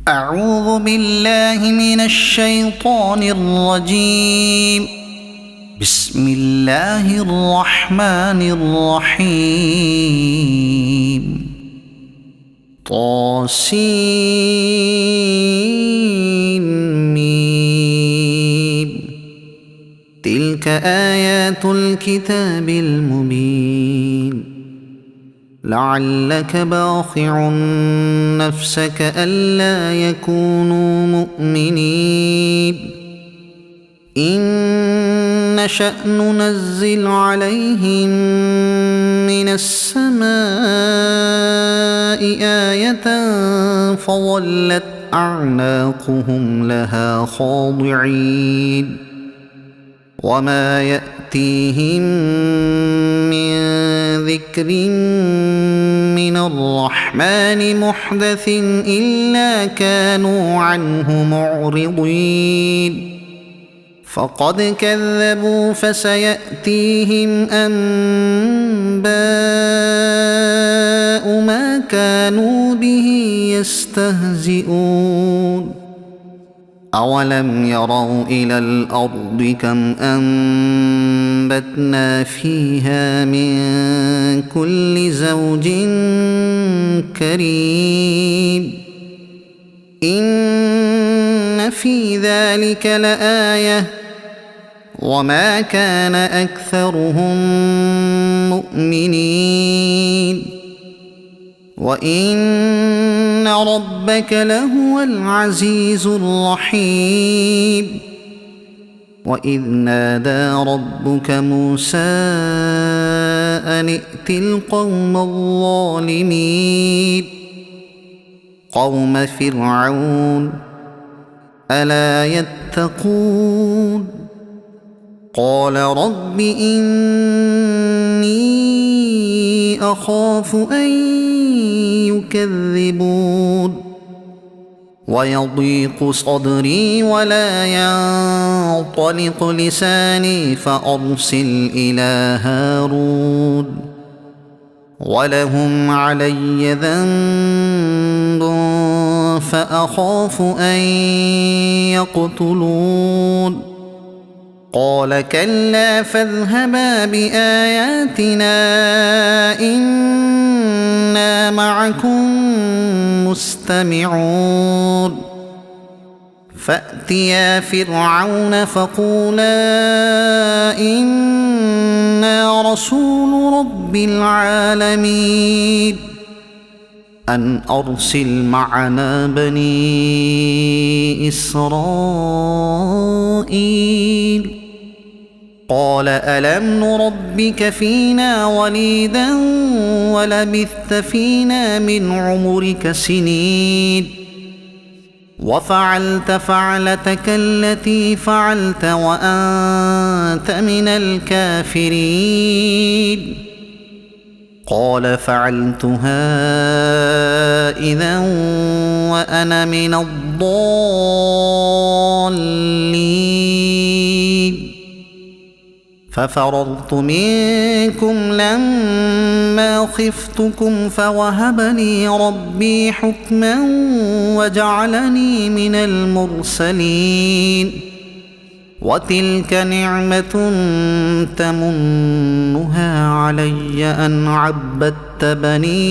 أعوذ بالله من الشيطان الرجيم. بسم الله الرحمن الرحيم. طاسين. تلك آيات الكتاب المبين. لعلك باخع نفسك ألا يكونوا مؤمنين إن نشأ ننزل عليهم من السماء آية فظلت أعناقهم لها خاضعين وما يأتيهم من ذكر من الرحمن محدث إلا كانوا عنه معرضين فقد كذبوا فسيأتيهم أنباء ما كانوا به يستهزئون أولم يروا إلى الأرض كم أنبتنا فيها من كل زوج كريم إن في ذلك لآية وما كان أكثرهم مؤمنين وإن ربك لهو العزيز الرحيم وإذ نادى ربك موسى أن ائت القوم الظالمين قوم فرعون ألا يتقون قال رب إني أخاف أن يكذبون ويضيق صدري ولا ينطلق لساني فأرسل إلى هارون ولهم علي ذنب فأخاف أن يقتلون قال كلا فاذهبا بآياتنا إنا معكم مستمعون فأتيا فرعون فقولا إنا رسول رب العالمين أن أرسل معنا بني إسرائيل قال ألم نربك فينا وليدا ولبثت فينا من عمرك سنين وفعلت فعلتك التي فعلت وأنت من الكافرين قال فعلتها إذا وأنا من الضالين ففررت منكم لما خفتكم فوهب لي ربي حكما وجعلني من المرسلين وتلك نعمة تمنها علي أن عبدت بني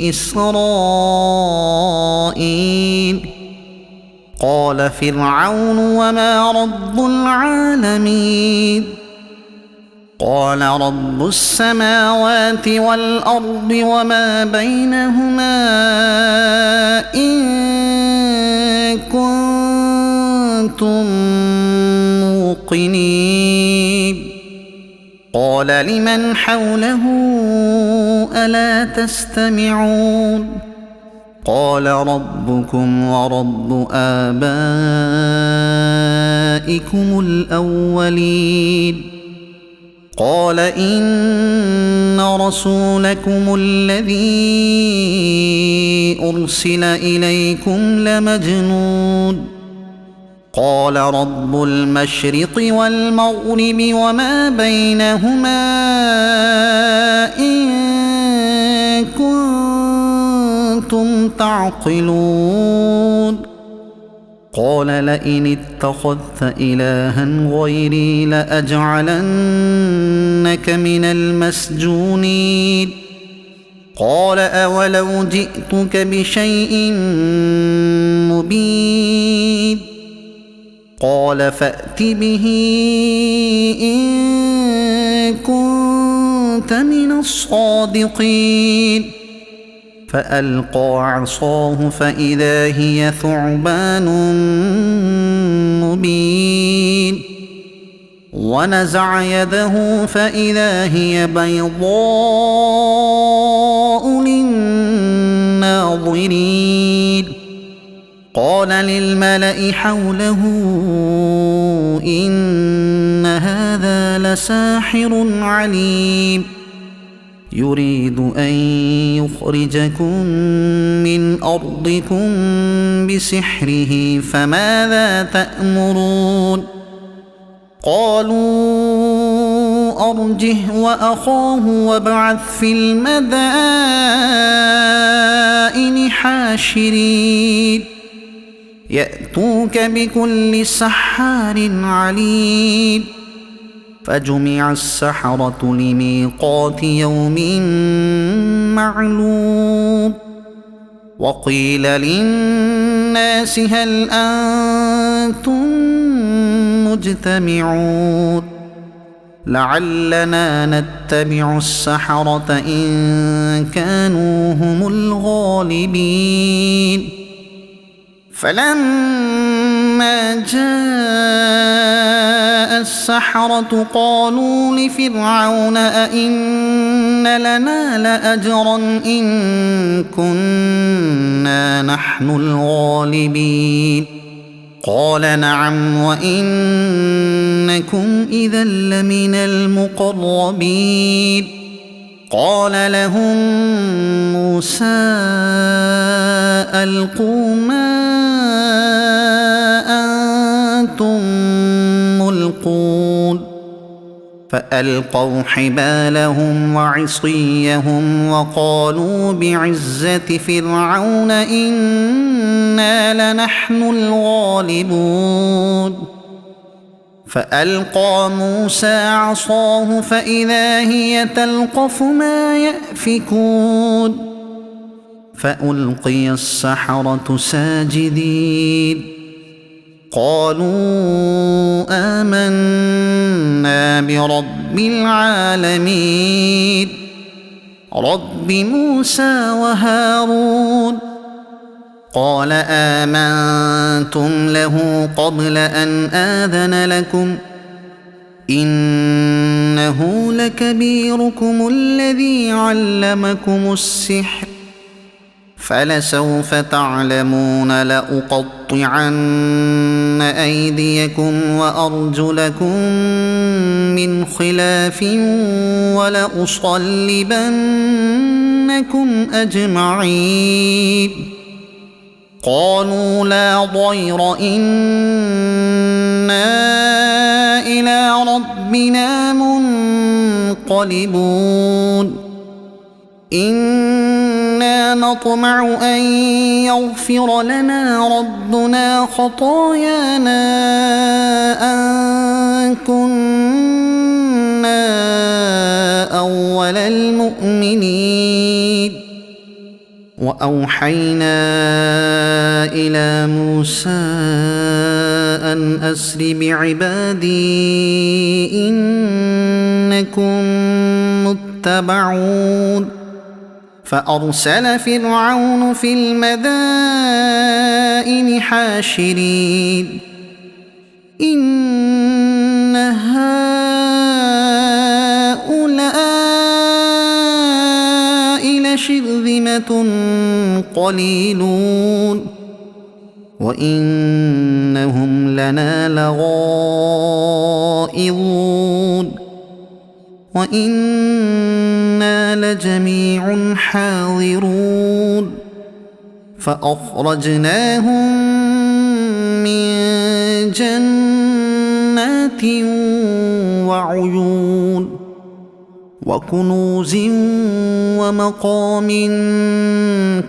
إسرائيل قال فرعون وما رب العالمين قال رب السماوات والأرض وما بينهما إن كنتم موقنين قال لمن حوله ألا تستمعون قال ربكم ورب آبائكم الأولين قال إن رسولكم الذي أرسل إليكم لمجنون قال رب المشرق والمغرب وما بينهما إن كنتم تعقلون قال لئن اتخذت إلها غيري لأجعلنك من المسجونين قال أولو جئتك بشيء مبين قال فأت به إن كنت من الصادقين فألقى عصاه فإذا هي ثعبان مبين ونزع يده فإذا هي بيضاء للناظرين قال للملأ حوله إن هذا لساحر عليم يريد أن يخرجكم من أرضكم بسحره فماذا تأمرون قالوا أرجه وأخاه وابعث في المدائن حاشرين يأتوك بكل سحار عليم فجمع السحرة لميقات يوم معلوم وقيل للناس هل أنتم مجتمعون لعلنا نتبع السحرة إن كانوا هم الغالبين فلما جاء السحرة قالوا لفرعون أئن لنا لأجرا إن كنا نحن الغالبين قال نعم وإنكم إذا لمن المقربين قال لهم موسى ألقوا ما أنتم ملقون فألقوا حبالهم وعصيهم وقالوا بعزة فرعون إنا لنحن الغالبون فألقى موسى عصاه فإذا هي تلقف ما يأفكون فألقي السحرة ساجدين قالوا آمنا برب العالمين رب موسى وهارون قال آمنتم له قبل أن آذن لكم إنه لكبيركم الذي علمكم السحر فلسوف تعلمون لأقطعن أيديكم وأرجلكم من خلاف ولأصلبنكم أجمعين قالوا لا ضير إنا إلى ربنا منقلبون إنا نطمع أن يغفر لنا ربنا خطايانا أن كنا أول المؤمنين وأوحينا إلى موسى أن أسر بعبادي إنكم متبعون فأرسل فرعون في المدائن حاشرين إن هؤلاء لشرذمة قليلون وإنهم لنا لغائظون وإنا لجميع حاضرون فأخرجناهم من جنات وعيون وكنوز ومقام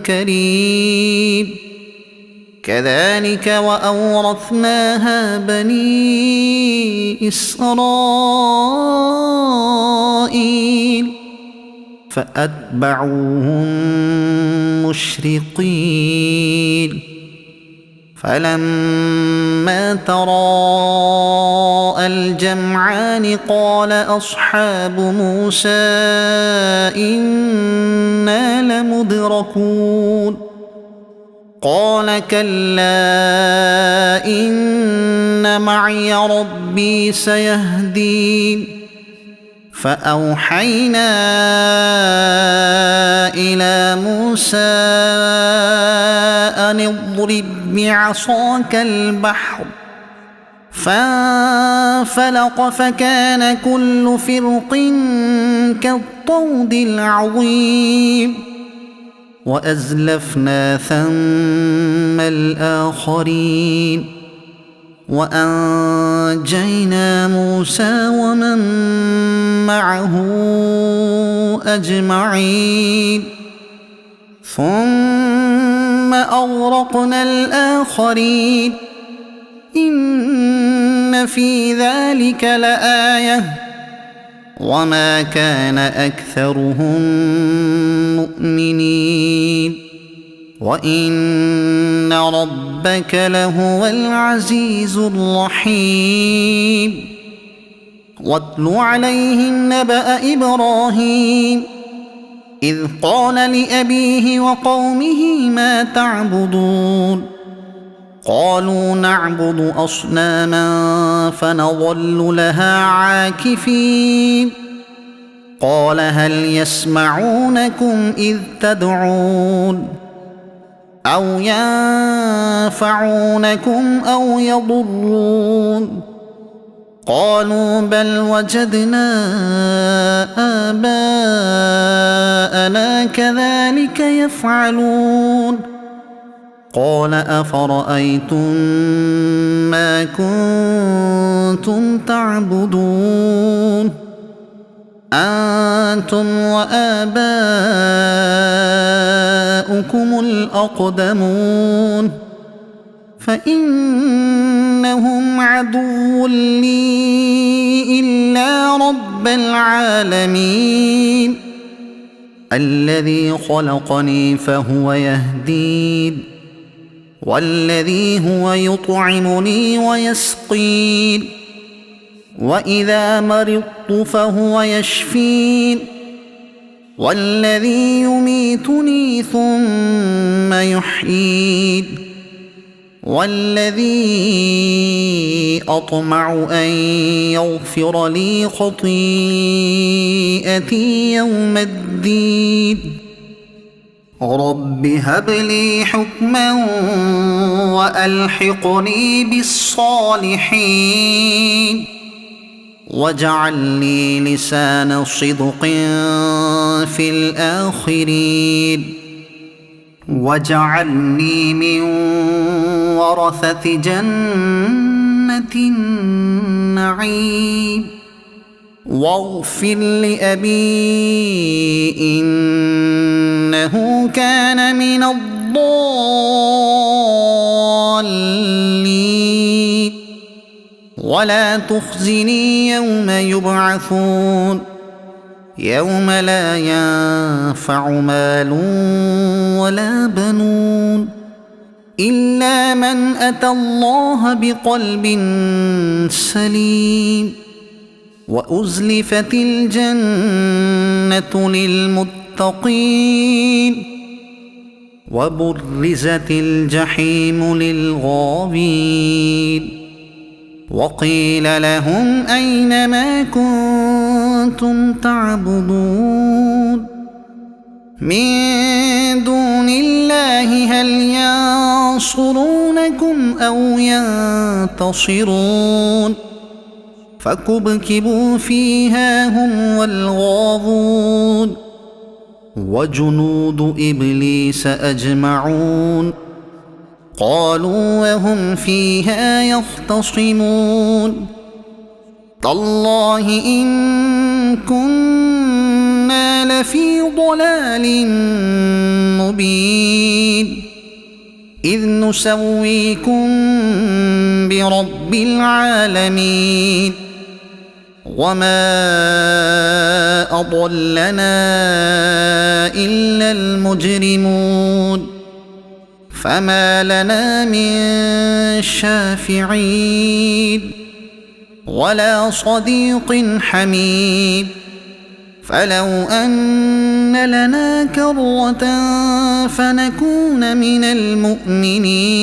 كريم كذلك وأورثناها بني إسرائيل فأتبعوهم مشرقين فلما تراءى الجمعان قال أصحاب موسى إنا لمدركون قال كلا إن معي ربي سيهدين فأوحينا إلى موسى أن اضرب بعصاك البحر فانفلق فكان كل فرق كالطود العظيم وأزلفنا ثم الآخرين وأنجينا موسى ومن معه أجمعين ثم أغرقنا الآخرين إن في ذلك لآية وما كان أكثرهم مؤمنين وإن ربك لهو العزيز الرحيم واتل عليهم نبأ إبراهيم إذ قال لأبيه وقومه ما تعبدون قالوا نعبد أصناما فنظل لها عاكفين قال هل يسمعونكم إذ تدعون أو ينفعونكم أو يضرون قالوا بل وجدنا آباءنا كذلك يفعلون قال أفرأيتم ما كنتم تعبدون أنتم وآباؤكم الأقدمون فإنهم عدو لي إلا رب العالمين الذي خلقني فهو يهدين والذي هو يطعمني ويسقين وإذا مرضت فهو يشفين والذي يميتني ثم يحيين والذي أطمع أن يغفر لي خطيئتي يوم الدين رب هب لي حكما وألحقني بالصالحين واجعل لي لسان صدق في الآخرين واجعلني من ورثة جنة النعيم واغفر لأبي إنه كان من الضالين ولا تخزني يوم يبعثون يوم لا ينفع مال ولا بنون إلا من أتى الله بقلب سليم وأزلفت الجنة للمتقين وبرزت الجحيم للغاوين وقيل لهم أين ما كنتم تعبدون من دون الله هل ينصرونكم أو ينتصرون فكبكبوا فيها هم والغاوون وجنود إبليس أجمعون قالوا وهم فيها يختصمون تالله إن كنا لفي ضلال مبين إذ نسويكم برب العالمين وما أضلنا إلا المجرمون فما لنا من شافعين ولا صديق حميم فلو أن لنا كرة فنكون من المؤمنين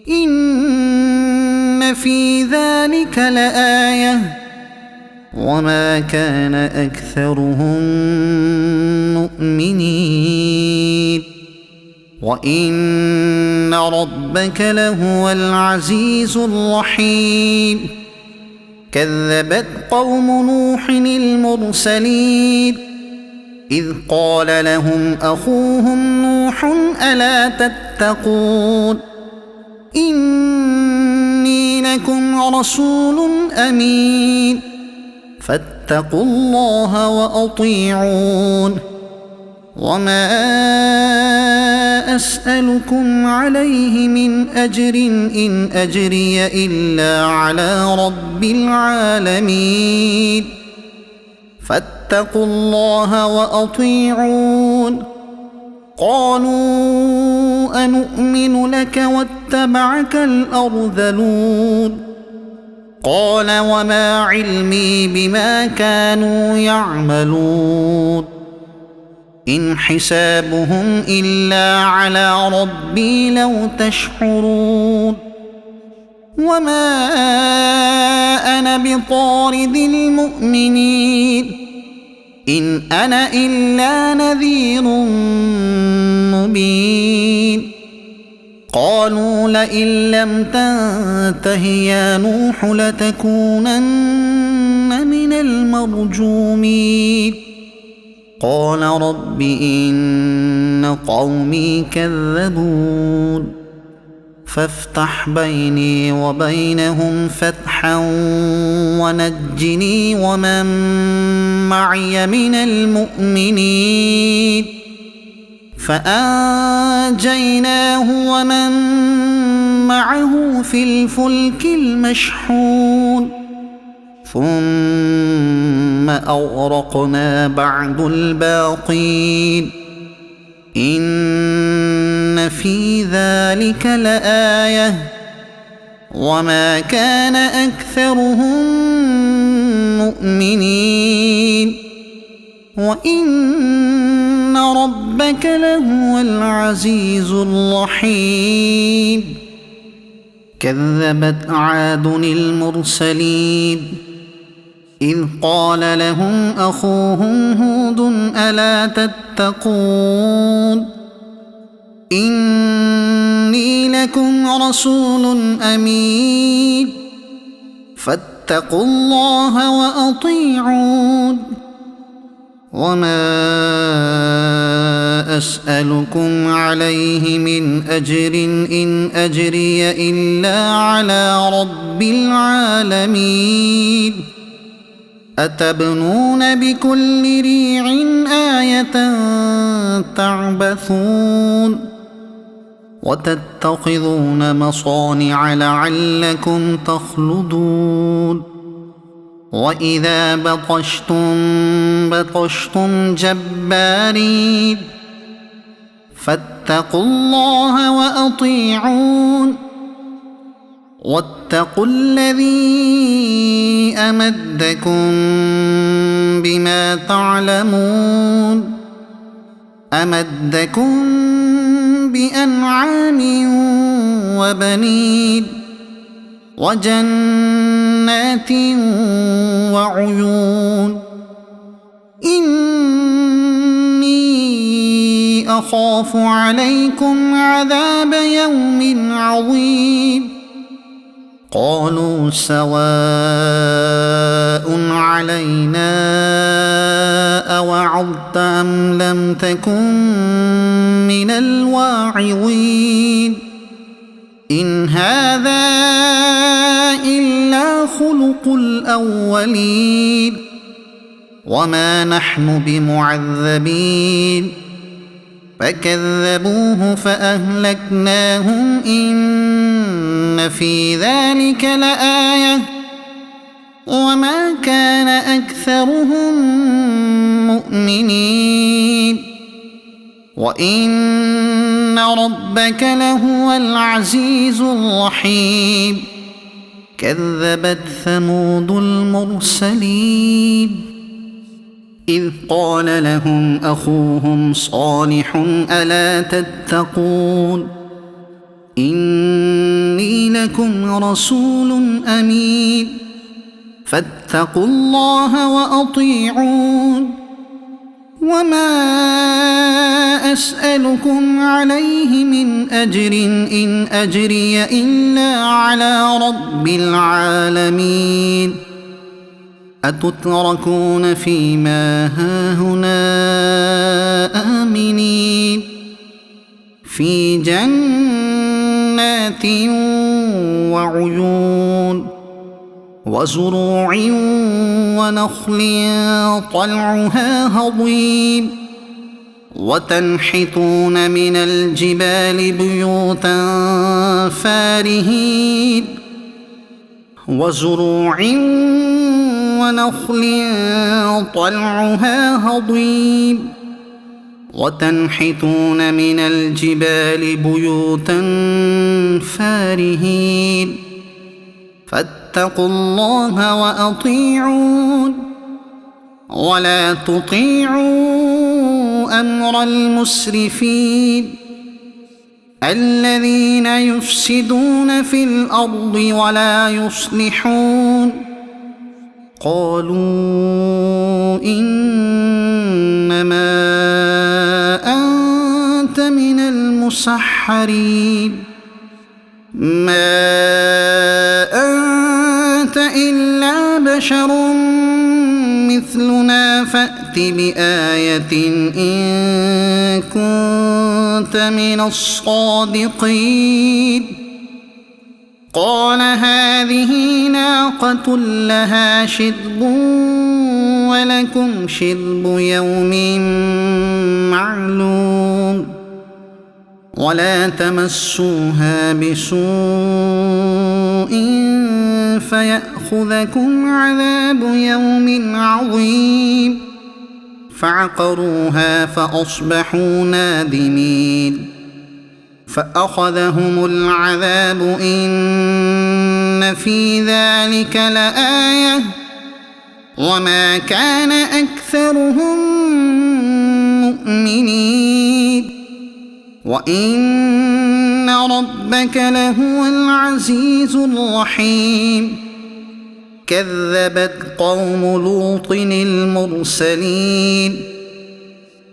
إن في ذلك لآية وما كان أكثرهم مؤمنين وإن ربك لهو العزيز الرحيم كذبت قوم نوح المرسلين إذ قال لهم أخوهم نوح ألا تتقون إني لكم رسول أمين فاتقوا الله وأطيعون وما أسألكم عليه من أجر إن أجري إلا على رب العالمين فاتقوا الله وأطيعون قالوا أنؤمن لك واتبعك الأرذلون قال وما علمي بما كانوا يعملون إن حسابهم إلا على ربي لو تشعرون وما أنا بطارد المؤمنين إن أنا إلا نذير مبين قالوا لئن لم تنته يا نوح لتكونن من المرجومين قال رب إن قومي كذبون فافتح بيني وبينهم فتحا ونجني ومن معي من المؤمنين فأنجيناه ومن معه في الفلك المشحون ثم أغرقنا بعد الباقين إن في ذلك لآية وما كان أكثرهم مؤمنين وإن ربك لهو العزيز الرحيم كذبت عاد المرسلين إذ قال لهم أخوهم هود ألا تتقون إني لكم رسول أمين فاتقوا الله وأطيعون وما أسألكم عليه من أجر إن أجري إلا على رب العالمين أتبنون بكل ريع آية تعبثون وتتخذون مصانع لعلكم تخلدون وإذا بطشتم جبارين فاتقوا الله وأطيعون واتقوا الذي أمدكم بما تعلمون أمدكم بأنعام وبنين وجنات وعيون إني أخاف عليكم عذاب يوم عظيم قالوا سواء علينا أوعظت أم لم تكن من الواعظين إن هذا إلا خلق الأولين وما نحن بمعذبين فكذبوه فأهلكناهم إن في ذلك لآية وما كان أكثرهم مؤمنين وإن ربك لهو العزيز الرحيم كذبت ثمود المرسلين إذ قال لهم أخوهم صالح ألا تتقون إني لكم رسول أمين فاتقوا الله وأطيعون وما أسألكم عليه من أجر إن أجري إلا على رب العالمين أتتركون فيما هاهنا آمنين في جنات وعيون وزروع ونخل طلعها هضيم وتنحتون من الجبال بيوتا فارهين وزروع ونخل طلعها هضيم وتنحتون من الجبال بيوتا فارهين فاتقوا الله وأطيعون ولا تطيعوا أمر المسرفين الذين يفسدون في الأرض ولا يصلحون قالوا إنما أنت من المسحرين ما أنت إلا بشر مثلنا فأت بآية إن كنت من الصادقين قال هذه ناقة لها شرب ولكم شرب يوم معلوم ولا تمسوها بسوء فيأخذكم عذاب يوم عظيم فعقروها فأصبحوا نادمين فأخذهم العذاب إن في ذلك لآية وما كان أكثرهم مؤمنين وإن ربك لهو العزيز الرحيم كذبت قوم لوط المرسلين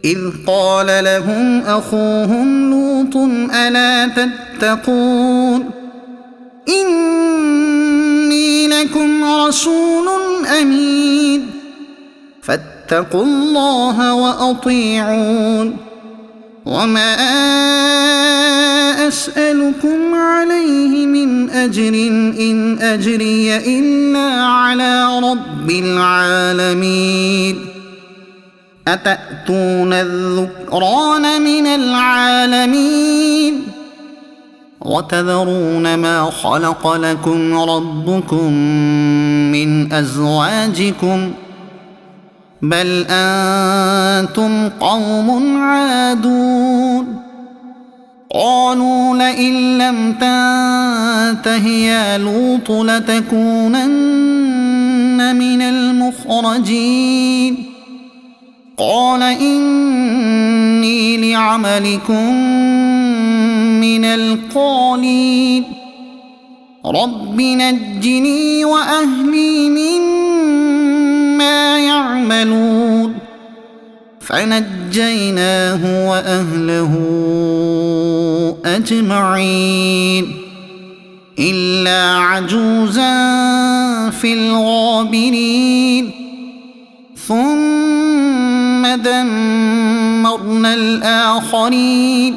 إذ قال لهم أخوهم لوط ألا تتقون إني لكم رسول أمين فاتقوا الله وأطيعون وما أسألكم عليه من أجر إن أجري إلا على رب العالمين أتأتون الذكران من العالمين وتذرون ما خلق لكم ربكم من أزواجكم بل أنتم قوم عادون قالوا لئن لم تنته يا لوط لتكونن من المخرجين قال إني لعملكم من القالين رب نجني وأهلي مما يعملون فنجيناه وأهله أجمعين إلا عجوزا في الغابرين ثم دمرنا الآخرين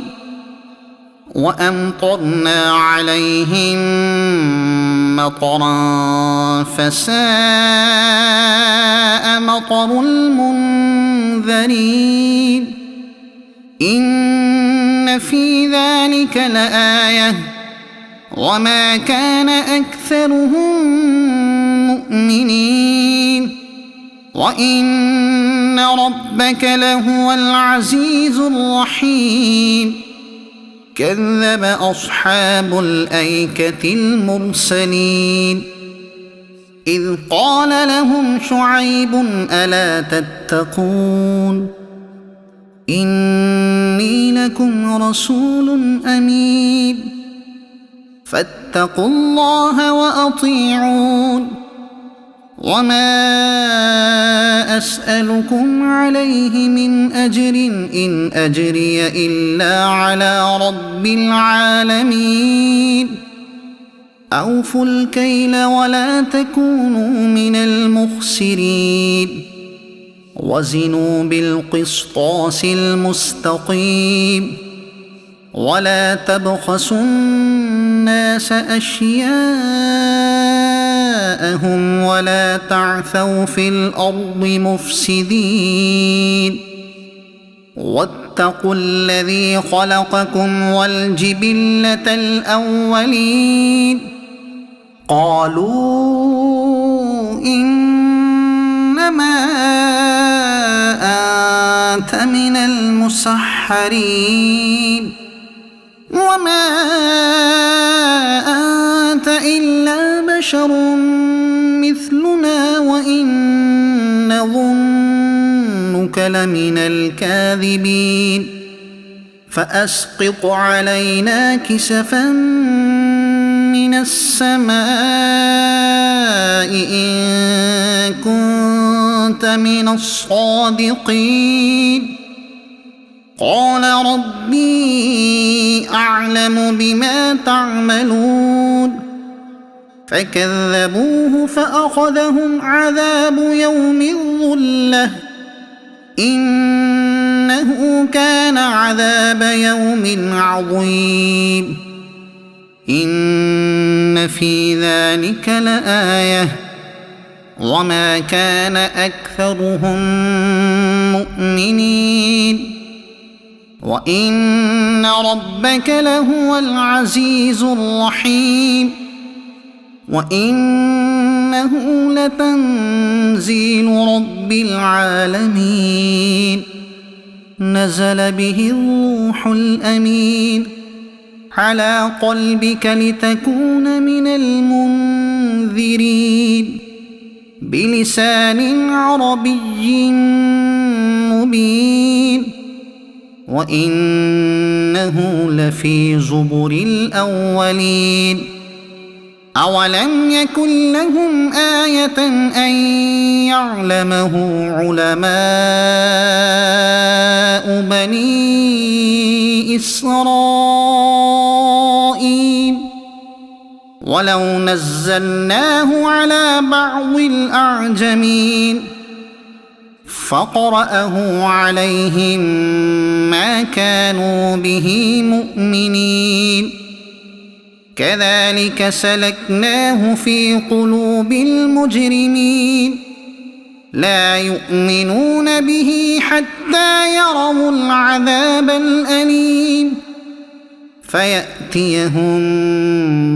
وأمطرنا عليهم مطرا فساء مطر المنذرين إن في ذلك لآية وما كان أكثرهم مؤمنين وإن ربك لهو العزيز الرحيم كذب أصحاب الأيكة المرسلين إذ قال لهم شعيب ألا تتقون إني لكم رسول أمين فاتقوا الله وأطيعون وما أسألكم عليه من أجر إن أجري إلا على رب العالمين أوفوا الكيل ولا تكونوا من المخسرين وزنوا بالقسطاس المستقيم ولا تبخسوا الناس أشياءهم ولا تعثوا في الأرض مفسدين واتقوا الذي خلقكم والجبلة الأولين قالوا إنما أنت من المسحرين وما أنت إلا بشر مثلنا وإن نظنك لمن الكاذبين فأسقط علينا كسفا من السماء إن كنت من الصادقين قال ربي أعلم بما تعملون فكذبوه فأخذهم عذاب يوم الظلة إنه كان عذاب يوم عظيم إن في ذلك لآية وما كان أكثرهم مؤمنين وإن ربك لهو العزيز الرحيم وإنه لتنزيل رب العالمين نزل به الروح الأمين على قلبك لتكون من المنذرين بلسان عربي مبين وإنه لفي زبر الأولين أولم يكن لهم آية أن يعلمه علماء بني إسرائيل ولو نزلناه على بعض الأعجمين فقرأه عليهم ما كانوا به مؤمنين كذلك سلكناه في قلوب المجرمين لا يؤمنون به حتى يروا العذاب الأليم فيأتيهم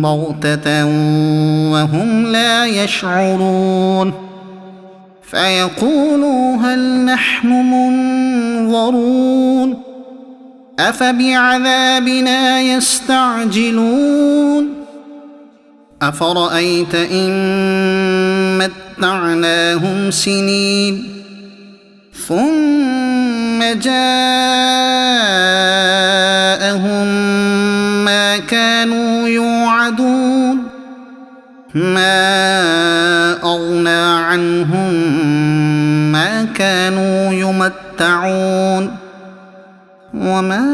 بغتة وهم لا يشعرون فيقولوا هل نحن منظرون أفبعذابنا يستعجلون أفرأيت إن متعناهم سنين ثم جاءهم ما كانوا يوعدون ما أغنى عنهم ما كانوا يمتعون وما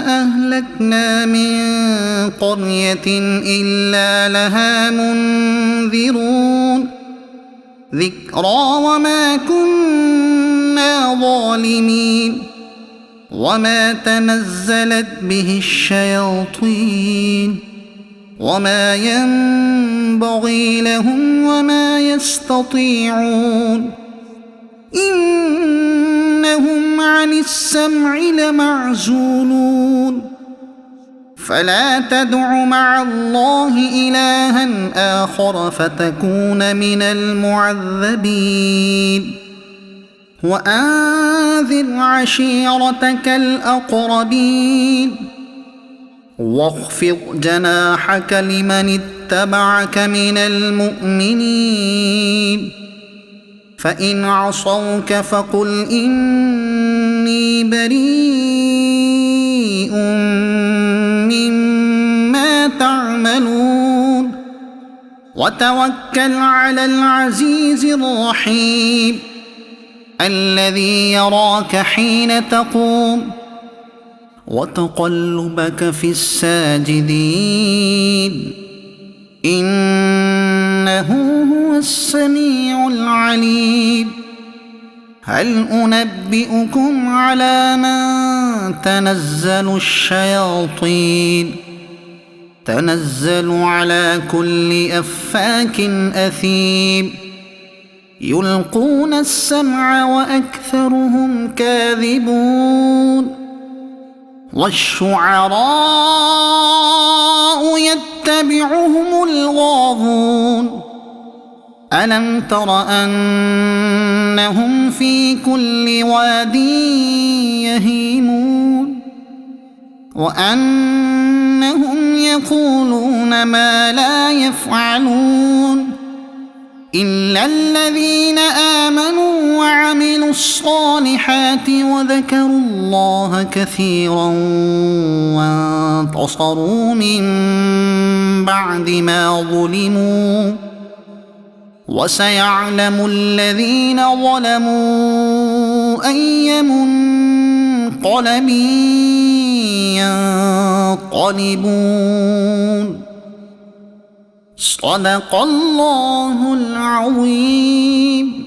أهلكنا من قرية إلا لها منذرون ذكرى وما كنا ظالمين وما تنزلت به الشياطين وما ينبغي ينبغي لهم وما يستطيعون إنهم عن السمع لمعزولون فلا تدع مع الله إلها آخر فتكون من المعذبين وأنذر عشيرتك الأقربين واخفض جناحك لمن اتبعك من المؤمنين فإن عصوك فقل إني بريء مما تعملون وتوكل على العزيز الرحيم الذي يراك حين تقوم وتقلبك في الساجدين إنه هو السميع العليم هل أنبئكم على من تنزل الشياطين تنزل على كل أفاك أثيم يلقون السمع وأكثرهم كاذبون والشعراء يتبعهم الغاوون ألم تر أنهم في كل واد يهيمون وأنهم يقولون ما لا يفعلون إلا الذين آمنوا وعملوا الصالحات وذكروا الله كثيرا وانتصروا من بعد ما ظلموا وسيعلم الذين ظلموا أي منقلب ينقلبون صدق الله العظيم.